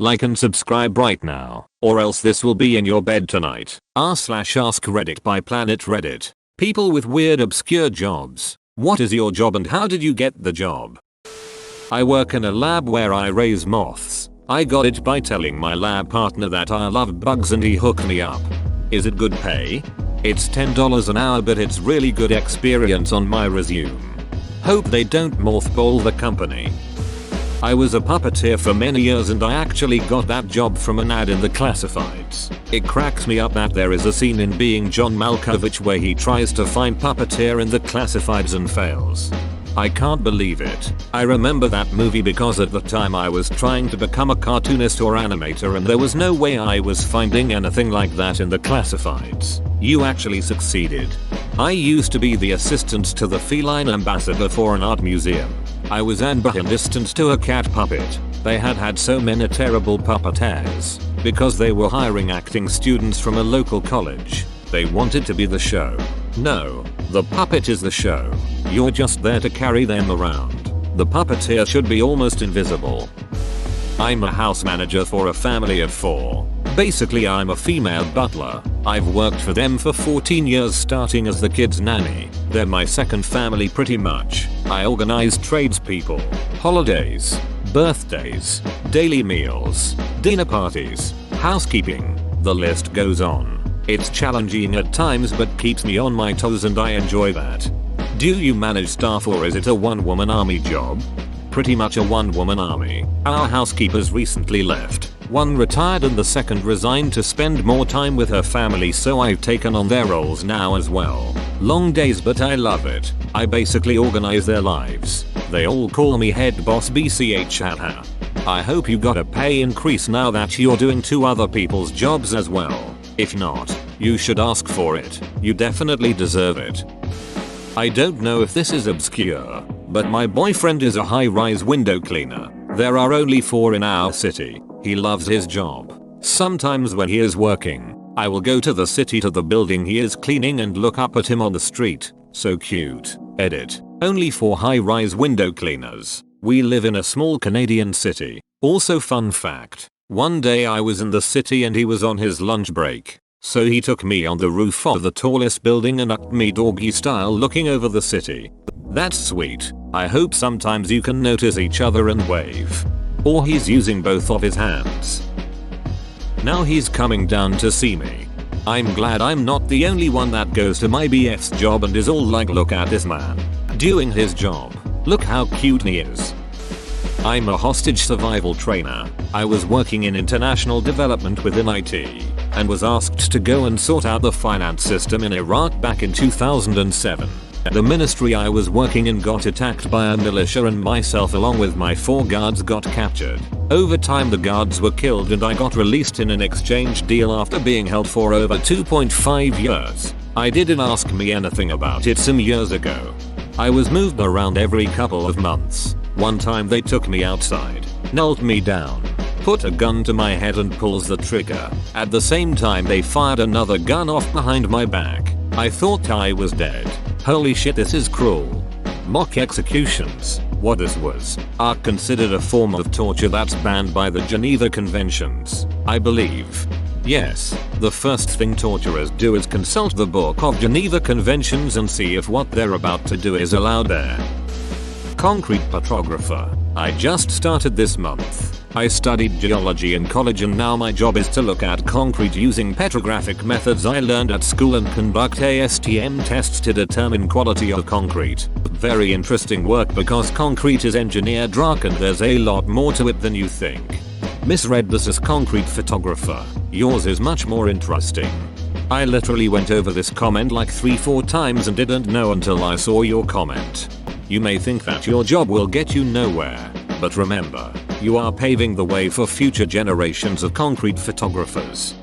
Like and subscribe right now, or else this will be in your bed tonight. r/ask Reddit by Planet Reddit. People with weird obscure jobs. What is your job and how did you get the job? I work in a lab where I raise moths. I got it by telling my lab partner that I love bugs and he hooked me up. Is it good pay? It's $10 an hour, but it's really good experience on my resume. Hope they don't mothball the company. I was a puppeteer for many years and I actually got that job from an ad in the classifieds. It cracks me up that there is a scene in Being John Malkovich where he tries to find puppeteer in the classifieds and fails. I can't believe it. I remember that movie because at the time I was trying to become a cartoonist or animator and there was no way I was finding anything like that in the classifieds. You actually succeeded. I used to be the assistant to the feline ambassador for an art museum. I was an assistant to a cat puppet. They had so many terrible puppeteers because they were hiring acting students from a local college. They wanted to be the show. No, the puppet is the show. You're just there to carry them around. The puppeteer should be almost invisible. I'm a house manager for a family of 4. Basically I'm a female butler. I've worked for them for 14 years starting as the kids' nanny. They're my second family pretty much. I organize tradespeople, holidays, birthdays, daily meals, dinner parties, housekeeping. The list goes on. It's challenging at times but keeps me on my toes and I enjoy that. Do you manage staff or is it a one-woman army job? Pretty much a one-woman army. Our housekeepers recently left. One retired and the second resigned to spend more time with her family, so I've taken on their roles now as well. Long days but I love it. I basically organize their lives. They all call me head boss BCH haha. I hope you got a pay increase now that you're doing 2 other people's jobs as well. If not, you should ask for it. You definitely deserve it. I don't know if this is obscure, but my boyfriend is a high-rise window cleaner. There are only 4 in our city. He loves his job. Sometimes when he is working, I will go to the city to the building he is cleaning and look up at him on the street. So cute. Edit. Only 4 high-rise window cleaners. We live in a small Canadian city. Also fun fact. One day I was in the city and he was on his lunch break. So he took me on the roof of the tallest building and upped me doggy style looking over the city. That's sweet. I hope sometimes you can notice each other and wave. Or he's using both of his hands. Now he's coming down to see me. I'm glad I'm not the only one that goes to my BF's job and is all like, look at this man doing his job. Look how cute he is. I'm a hostage survival trainer. I was working in international development within IT and was asked to go and sort out the finance system in Iraq back in 2007. The ministry I was working in got attacked by a militia and myself along with my 4 guards got captured. Over time the guards were killed and I got released in an exchange deal after being held for over 2.5 years. I didn't ask me anything about it some years ago. I was moved around every couple of months. One time they took me outside, knelt me down, put a gun to my head and pulls the trigger. At the same time they fired another gun off behind my back. I thought I was dead. Holy shit, this is cruel. Mock executions, what this was, are considered a form of torture that's banned by the Geneva Conventions, I believe. Yes, the first thing torturers do is consult the Book of Geneva Conventions and see if what they're about to do is allowed there. Concrete petrographer. I just started this month. I studied geology in college and now my job is to look at concrete using petrographic methods I learned at school and conduct ASTM tests to determine quality of concrete. Very interesting work because concrete is engineered rock and there's a lot more to it than you think. Misread this as concrete photographer. Yours is much more interesting. I literally went over this comment like 3-4 times and didn't know until I saw your comment. You may think that your job will get you nowhere, but remember, you are paving the way for future generations of concrete photographers.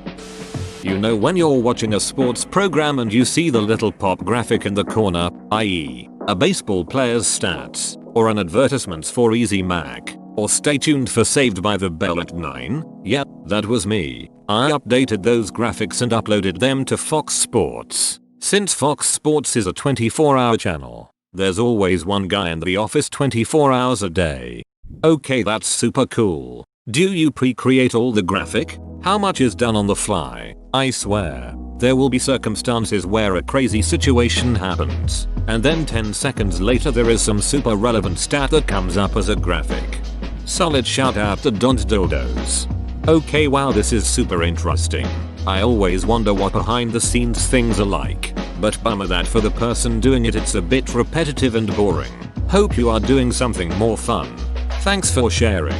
You know when you're watching a sports program and you see the little pop graphic in the corner, i.e., a baseball player's stats, or an advertisement for Easy Mac, or stay tuned for Saved by the Bell at 9? Yep, that was me. I updated those graphics and uploaded them to Fox Sports. Since Fox Sports is a 24-hour channel, there's always one guy in the office 24 hours a day. Okay, that's super cool. Do you pre-create all the graphic? How much is done on the fly? I swear, there will be circumstances where a crazy situation happens, and then 10 seconds later there is some super relevant stat that comes up as a graphic. Solid shout out to Don't Dildos. Okay, wow, this is super interesting. I always wonder what behind the scenes things are like, but bummer that for the person doing it it's a bit repetitive and boring. Hope you are doing something more fun. Thanks for sharing.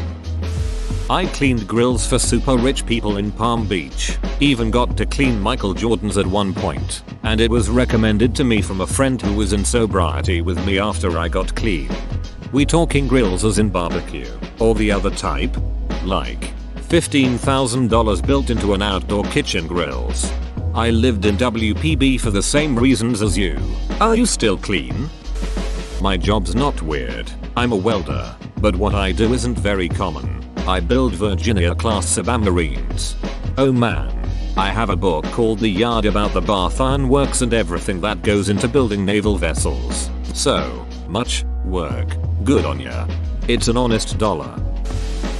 I cleaned grills for super rich people in Palm Beach, even got to clean Michael Jordan's at one point, and it was recommended to me from a friend who was in sobriety with me after I got clean. We talking grills as in barbecue, or the other type? Like $15,000 built into an outdoor kitchen grills. I lived in WPB for the same reasons as you. Are you still clean? My job's not weird. I'm a welder, but what I do isn't very common. I build Virginia-class submarines. Oh man. I have a book called The Yard about the Bath Iron Works and everything that goes into building naval vessels. So much work. Good on ya. It's an honest dollar.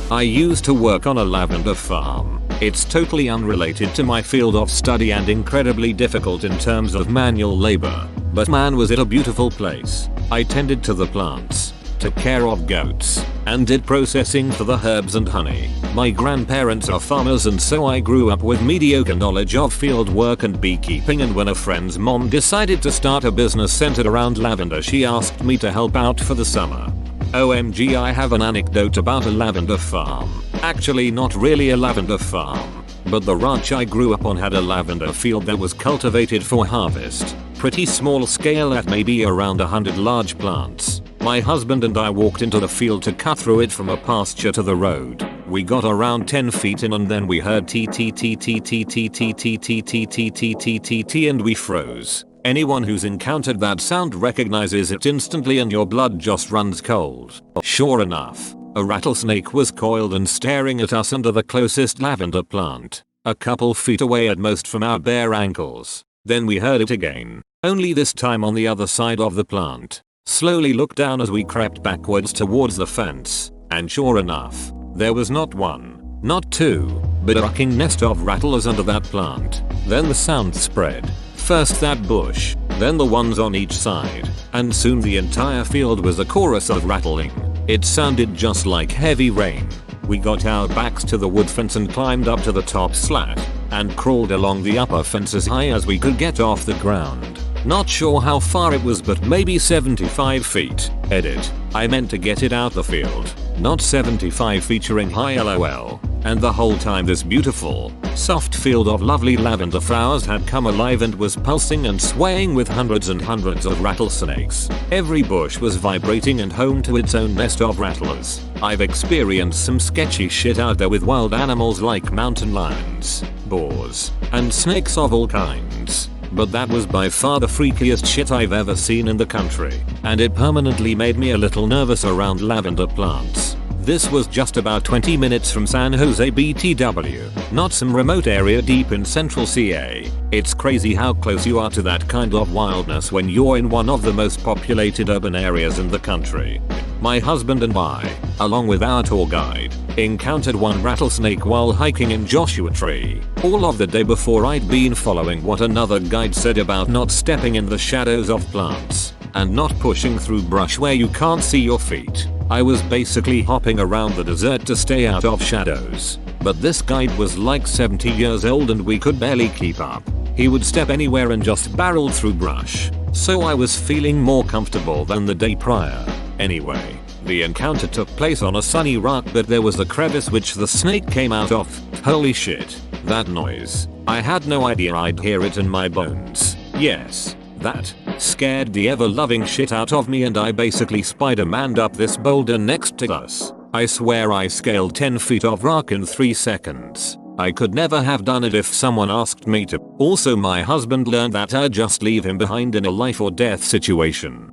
I used to work on a lavender farm. It's totally unrelated to my field of study and incredibly difficult in terms of manual labor. But man was it a beautiful place. I tended to the plants, took care of goats, and did processing for the herbs and honey. My grandparents are farmers and so I grew up with mediocre knowledge of field work and beekeeping, and when a friend's mom decided to start a business centered around lavender she asked me to help out for the summer. OMG, I have an anecdote about a lavender farm. Actually not really a lavender farm, but the ranch I grew up on had a lavender field that was cultivated for harvest. Pretty small scale at maybe around 100 large plants. My husband and I walked into the field to cut through it from a pasture to the road. We got around 10 feet in and then we heard T T T T T T T T T T T T T T T and we froze. Anyone who's encountered that sound recognizes it instantly and your blood just runs cold. Sure enough, a rattlesnake was coiled and staring at us under the closest lavender plant, a couple feet away at most from our bare ankles. Then we heard it again, only this time on the other side of the plant. Slowly looked down as we crept backwards towards the fence, and sure enough, there was not one, not two, but a rocking nest of rattlers under that plant. Then the sound spread. First that bush, then the ones on each side, and soon the entire field was a chorus of rattling. It sounded just like heavy rain. We got our backs to the wood fence and climbed up to the top slat, and crawled along the upper fence as high as we could get off the ground. Not sure how far it was, but maybe 75 feet. Edit. I meant to get it out the field, not 75 featuring high LOL. And the whole time this beautiful, soft field of lovely lavender flowers had come alive and was pulsing and swaying with hundreds and hundreds of rattlesnakes. Every bush was vibrating and home to its own nest of rattlers. I've experienced some sketchy shit out there with wild animals like mountain lions, boars, and snakes of all kinds. But that was by far the freakiest shit I've ever seen in the country, and it permanently made me a little nervous around lavender plants. This was just about 20 minutes from San Jose BTW, not some remote area deep in central CA. It's crazy how close you are to that kind of wildness when you're in one of the most populated urban areas in the country. My husband and I, along with our tour guide, encountered one rattlesnake while hiking in Joshua Tree. All of the day before I'd been following what another guide said about not stepping in the shadows of plants, and not pushing through brush where you can't see your feet. I was basically hopping around the desert to stay out of shadows. But this guide was like 70 years old and we could barely keep up. He would step anywhere and just barreled through brush. So I was feeling more comfortable than the day prior. Anyway, the encounter took place on a sunny rock, but there was a crevice which the snake came out of. Holy shit, that noise. I had no idea I'd hear it in my bones. Yes, that scared the ever-loving shit out of me, and I basically Spider-Man'd up this boulder next to us. I swear I scaled 10 feet of rock in 3 seconds. I could never have done it if someone asked me to. Also, my husband learned that I'd just leave him behind in a life or death situation.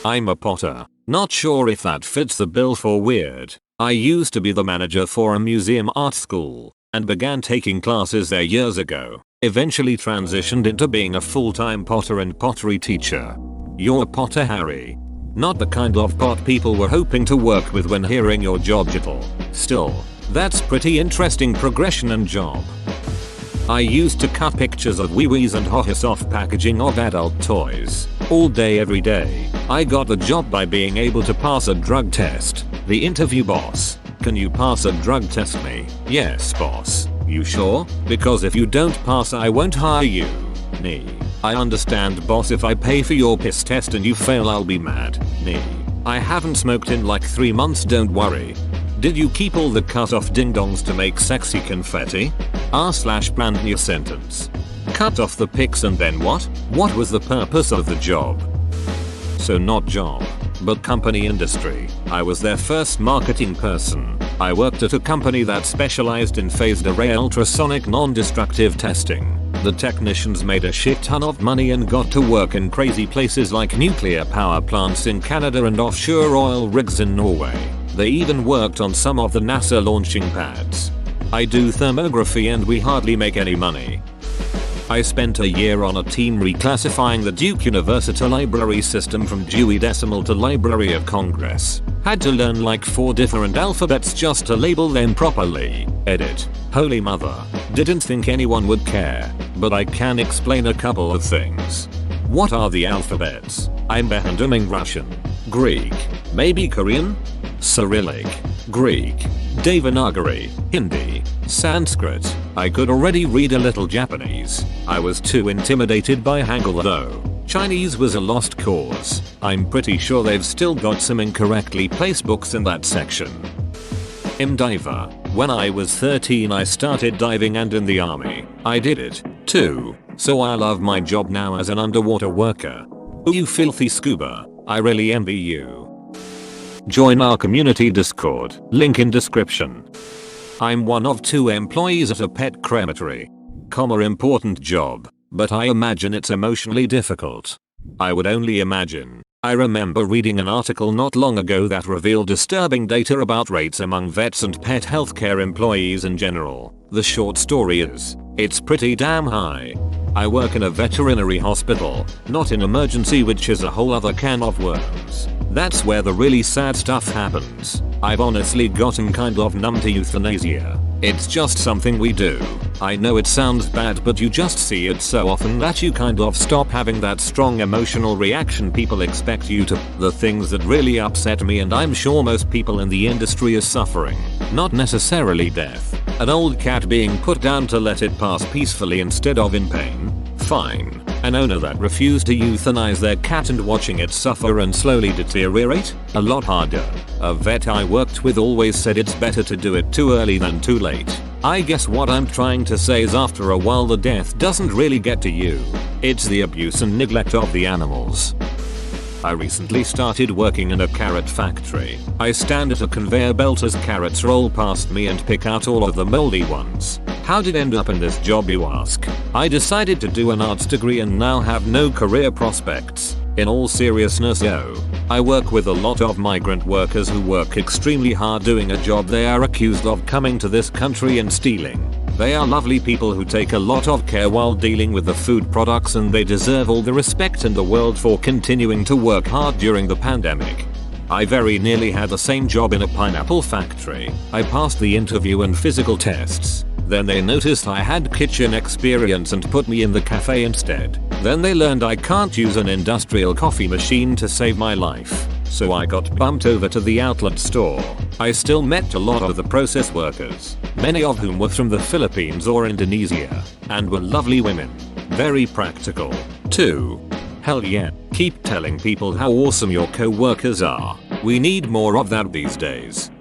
I'm a potter. Not sure if that fits the bill for weird. I used to be the manager for a museum art school, and began taking classes there years ago. Eventually transitioned into being a full-time potter and pottery teacher. You're a potter, Harry. Not the kind of pot people were hoping to work with when hearing your job title. Still, That's pretty interesting progression and job. I used to cut pictures of wee-wees and hottest off packaging of adult toys. All day every day. I got the job by being able to pass a drug test. The interview boss. Can you pass a drug test me? Yes boss. You sure? Because if you don't pass I won't hire you. Me. I understand boss, if I pay for your piss test and you fail I'll be mad. Me. I haven't smoked in like 3 months, don't worry. Did you keep all the cut off ding dongs to make sexy confetti? Brand new sentence. Cut off the pics and then what? What was the purpose of the job? So not job, but company industry. I was their first marketing person. I worked at a company that specialized in phased array ultrasonic non-destructive testing. The technicians made a shit ton of money and got to work in crazy places like nuclear power plants in Canada and offshore oil rigs in Norway. They even worked on some of the NASA launching pads. I do thermography and we hardly make any money. I spent a year on a team reclassifying the Duke University library system from Dewey Decimal to Library of Congress. Had to learn like 4 different alphabets just to label them properly. Edit. Holy mother. Didn't think anyone would care, but I can explain a couple of things. What are the alphabets? I'm behind Russian, Greek, maybe Korean? Cyrillic, Greek, Devanagari, Hindi, Sanskrit. I could already read a little Japanese. I was too intimidated by Hangul though. Chinese was a lost cause. I'm pretty sure they've still got some incorrectly placed books in that section. Diver. When I was 13 I started diving, and in the army I did it too. So I love my job now as an underwater worker. Ooh, you filthy scuba. I really envy you. Join our community Discord, link in description. I'm one of 2 employees at a pet crematory. Important job, but I imagine it's emotionally difficult. I would only imagine. I remember reading an article not long ago that revealed disturbing data about rates among vets and pet healthcare employees in general. The short story is, it's pretty damn high. I work in a veterinary hospital, not in emergency, which is a whole other can of worms. That's where the really sad stuff happens. I've honestly gotten kind of numb to euthanasia. It's just something we do. I know it sounds bad, but you just see it so often that you kind of stop having that strong emotional reaction people expect you to. The things that really upset me, and I'm sure most people in the industry, is suffering. Not necessarily death. An old cat being put down to let it pass peacefully instead of in pain. Fine. An owner that refused to euthanize their cat and watching it suffer and slowly deteriorate? A lot harder. A vet I worked with always said it's better to do it too early than too late. I guess what I'm trying to say is after a while the death doesn't really get to you. It's the abuse and neglect of the animals. I recently started working in a carrot factory. I stand at a conveyor belt as carrots roll past me and pick out all of the moldy ones. How did I end up in this job, you ask? I decided to do an arts degree and now have no career prospects. In all seriousness though, I work with a lot of migrant workers who work extremely hard doing a job they are accused of coming to this country and stealing. They are lovely people who take a lot of care while dealing with the food products, and they deserve all the respect in the world for continuing to work hard during the pandemic. I very nearly had the same job in a pineapple factory. I passed the interview and physical tests. Then they noticed I had kitchen experience and put me in the cafe instead. Then they learned I can't use an industrial coffee machine to save my life. So I got bumped over to the outlet store. I still met a lot of the process workers, many of whom were from the Philippines or Indonesia, and were lovely women. Very practical, too. Hell yeah, keep telling people how awesome your co-workers are. We need more of that these days.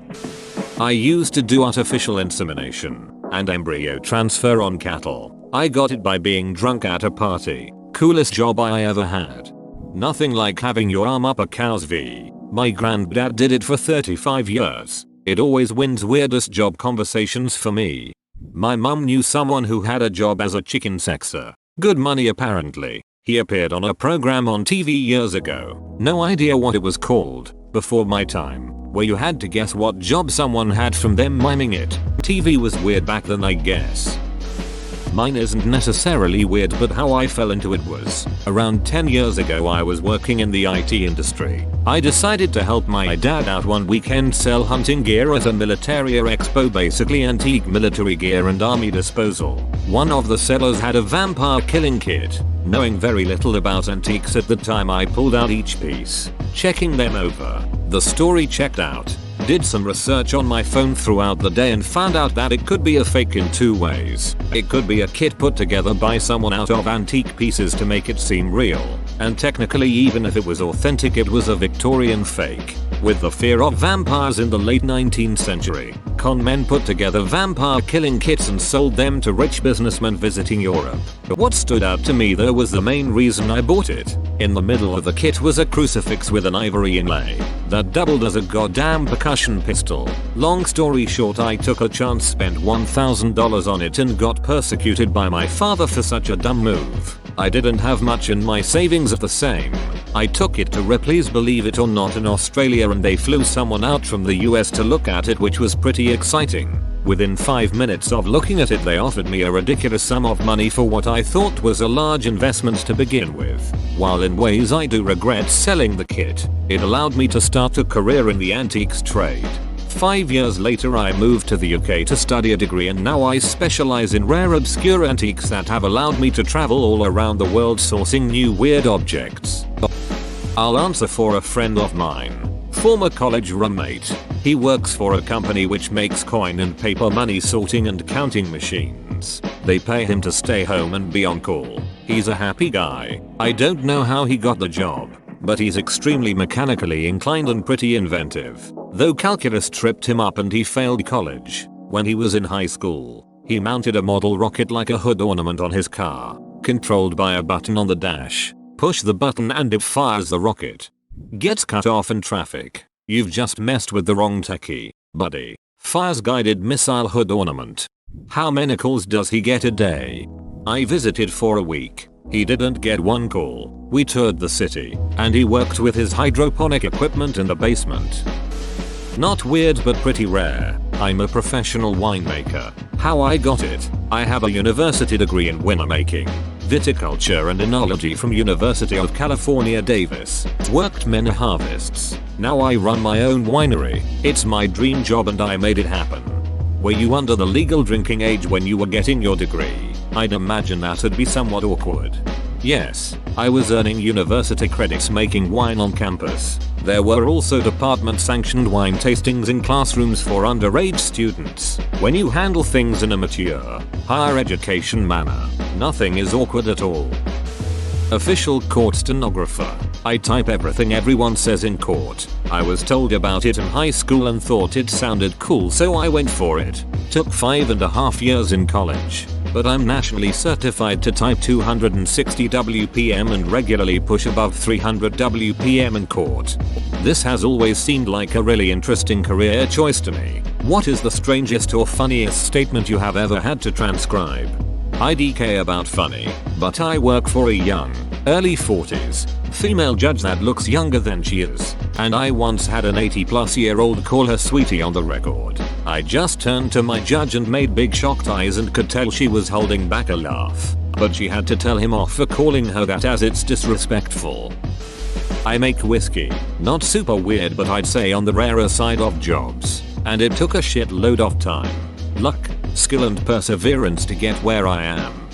I used to do artificial insemination and embryo transfer on cattle. I got it by being drunk at a party. Coolest job I ever had. Nothing like having your arm up a cow's V. My granddad did it for 35 years. It always wins weirdest job conversations for me. My mum knew someone who had a job as a chicken sexer. Good money apparently. He appeared on a program on TV years ago. No idea what it was called. Before my time. Where you had to guess what job someone had from them miming it. TV was weird back then, I guess. Mine isn't necessarily weird, but how I fell into it was, around 10 years ago I was working in the IT industry. I decided to help my dad out one weekend sell hunting gear at a military expo, basically antique military gear and army disposal. One of the sellers had a vampire killing kit. Knowing very little about antiques at the time, I pulled out each piece, checking them over. The story checked out. Did some research on my phone throughout the day and found out that it could be a fake in two ways. It could be a kit put together by someone out of antique pieces to make it seem real. And technically, even if it was authentic, it was a Victorian fake. With the fear of vampires in the late 19th century, con men put together vampire killing kits and sold them to rich businessmen visiting Europe. But what stood out to me though was the main reason I bought it. In the middle of the kit was a crucifix with an ivory inlay that doubled as a goddamn percussion pistol. Long story short, I took a chance, spent $1,000 on it, and got persecuted by my father for such a dumb move. I didn't have much in my savings of the same. I took it to Ripley's, believe it or not, in Australia, and they flew someone out from the US to look at it, which was pretty exciting. Within 5 minutes of looking at it, they offered me a ridiculous sum of money for what I thought was a large investment to begin with. While in ways I do regret selling the kit, it allowed me to start a career in the antiques trade. 5 years later, I moved to the UK to study a degree, and now I specialize in rare obscure antiques that have allowed me to travel all around the world sourcing new weird objects. I'll answer for a friend of mine, former college roommate. He works for a company which makes coin and paper money sorting and counting machines. They pay him to stay home and be on call. He's a happy guy. I don't know how he got the job, but he's extremely mechanically inclined and pretty inventive. Though calculus tripped him up and he failed college. When he was in high school, he mounted a model rocket like a hood ornament on his car, controlled by a button on the dash. Push the button and it fires the rocket. Gets cut off in traffic. You've just messed with the wrong techie, buddy. Fires guided missile hood ornament. How many calls does he get a day? I visited for a week. He didn't get one call. We toured the city, and he worked with his hydroponic equipment in the basement. Not weird, but pretty rare. I'm a professional winemaker. How I got it? I have a university degree in winemaking, viticulture and enology from University of California, Davis. Worked many harvests. Now I run my own winery. It's my dream job and I made it happen. Were you under the legal drinking age when you were getting your degree? I'd imagine that'd be somewhat awkward. Yes, I was earning university credits making wine on campus. There were also department-sanctioned wine tastings in classrooms for underage students. When you handle things in a mature, higher education manner, nothing is awkward at all. Official court stenographer. I type everything everyone says in court. I was told about it in high school and thought it sounded cool, so I went for it. Took 5.5 years in college. But I'm nationally certified to type 260 WPM and regularly push above 300 WPM in court. This has always seemed like a really interesting career choice to me. What is the strangest or funniest statement you have ever had to transcribe? IDK about funny, but I work for a young, early 40s, female judge that looks younger than she is, and I once had an 80-plus-year-old call her sweetie on the record. I just turned to my judge and made big shocked eyes and could tell she was holding back a laugh, but she had to tell him off for calling her that as it's disrespectful. I make whiskey. Not super weird, but I'd say on the rarer side of jobs, and it took a shitload of time, luck, skill and perseverance to get where I am.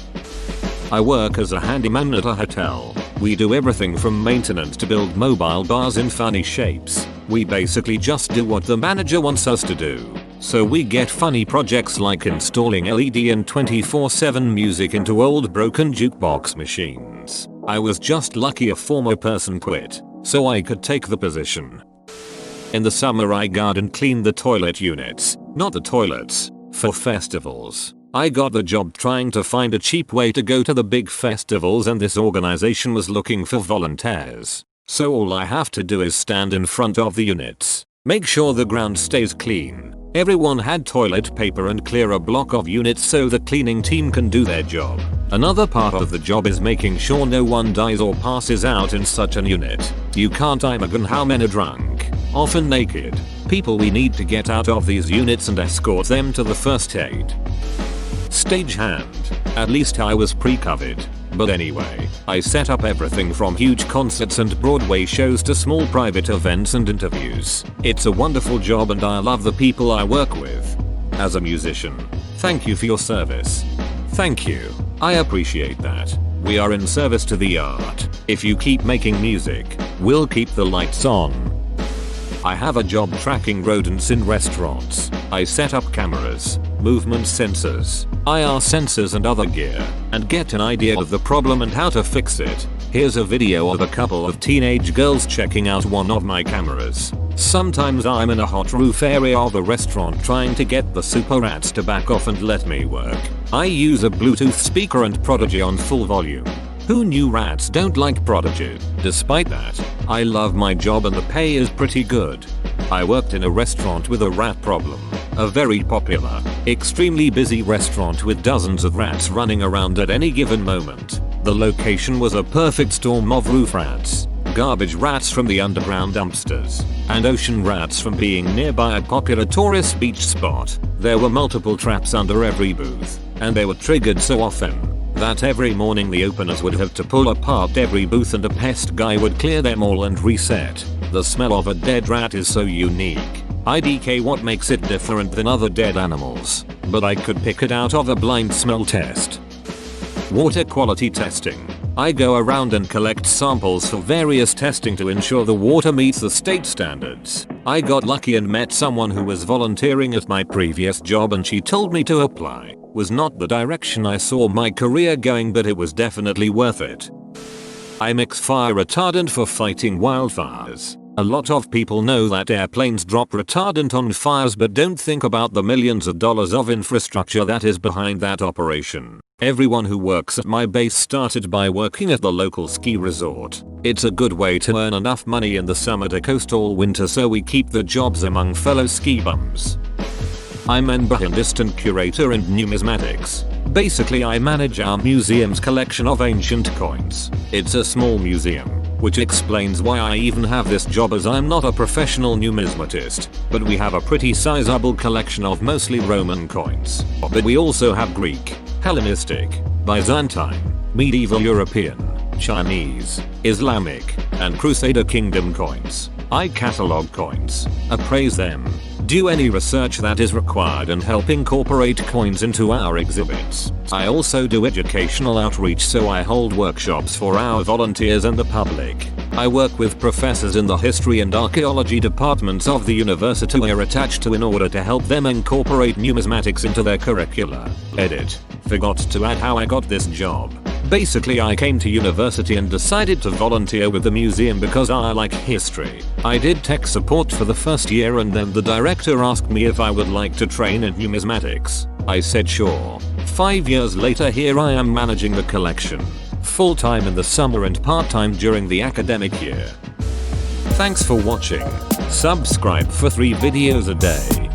I work as a handyman at a hotel. We do everything from maintenance to build mobile bars in funny shapes. We basically just do what the manager wants us to do. So we get funny projects like installing LED and 24/7 music into old broken jukebox machines. I was just lucky a former person quit, so I could take the position. In the summer I guard and clean the toilet units, not the toilets, for festivals. I got the job trying to find a cheap way to go to the big festivals, and this organization was looking for volunteers. So all I have to do is stand in front of the units, make sure the ground stays clean, everyone had toilet paper, and clear a block of units so the cleaning team can do their job. Another part of the job is making sure no one dies or passes out in such an unit. You can't imagine how many drunk, often naked, people we need to get out of these units and escort them to the first aid. Stagehand. At least I was pre-covered. But anyway, I set up everything from huge concerts and Broadway shows to small private events and interviews. It's a wonderful job and I love the people I work with. As a musician, thank you for your service. Thank you. I appreciate that. We are in service to the art. If you keep making music, we'll keep the lights on. I have a job tracking rodents in restaurants. I set up cameras, movement sensors, IR sensors and other gear, and get an idea of the problem and how to fix it. Here's a video of a couple of teenage girls checking out one of my cameras. Sometimes I'm in a hot roof area of a restaurant trying to get the super rats to back off and let me work. I use a Bluetooth speaker and Prodigy on full volume. Who knew rats don't like Prodigy? Despite that, I love my job and the pay is pretty good. I worked in a restaurant with a rat problem. A very popular, extremely busy restaurant with dozens of rats running around at any given moment. The location was a perfect storm of roof rats, garbage rats from the underground dumpsters, and ocean rats from being nearby a popular tourist beach spot. There were multiple traps under every booth, and they were triggered so often that every morning the openers would have to pull apart every booth and a pest guy would clear them all and reset. The smell of a dead rat is so unique. IDK what makes it different than other dead animals, but I could pick it out of a blind smell test. Water quality testing. I go around and collect samples for various testing to ensure the water meets the state standards. I got lucky and met someone who was volunteering at my previous job and she told me to apply. Was not the direction I saw my career going, but it was definitely worth it. I mix fire retardant for fighting wildfires. A lot of people know that airplanes drop retardant on fires but don't think about the millions of dollars of infrastructure that is behind that operation. Everyone who works at my base started by working at the local ski resort. It's a good way to earn enough money in the summer to coast all winter, so we keep the jobs among fellow ski bums. I'm an assistant curator in Numismatics. Basically I manage our museum's collection of ancient coins. It's a small museum, which explains why I even have this job, as I'm not a professional numismatist, but we have a pretty sizable collection of mostly Roman coins. But we also have Greek, Hellenistic, Byzantine, medieval European, Chinese, Islamic, and Crusader Kingdom coins. I catalog coins, appraise them, do any research that is required and help incorporate coins into our exhibits. I also do educational outreach, so I hold workshops for our volunteers and the public. I work with professors in the history and archaeology departments of the university we're attached to in order to help them incorporate numismatics into their curricula. Edit. Forgot to add how I got this job. Basically I came to university and decided to volunteer with the museum because I like history. I did tech support for the first year and then the director asked me if I would like to train in numismatics. I said sure. 5 years later here I am managing the collection. Full-time in the summer and part-time during the academic year. Thanks for watching. Subscribe for 3 videos a day.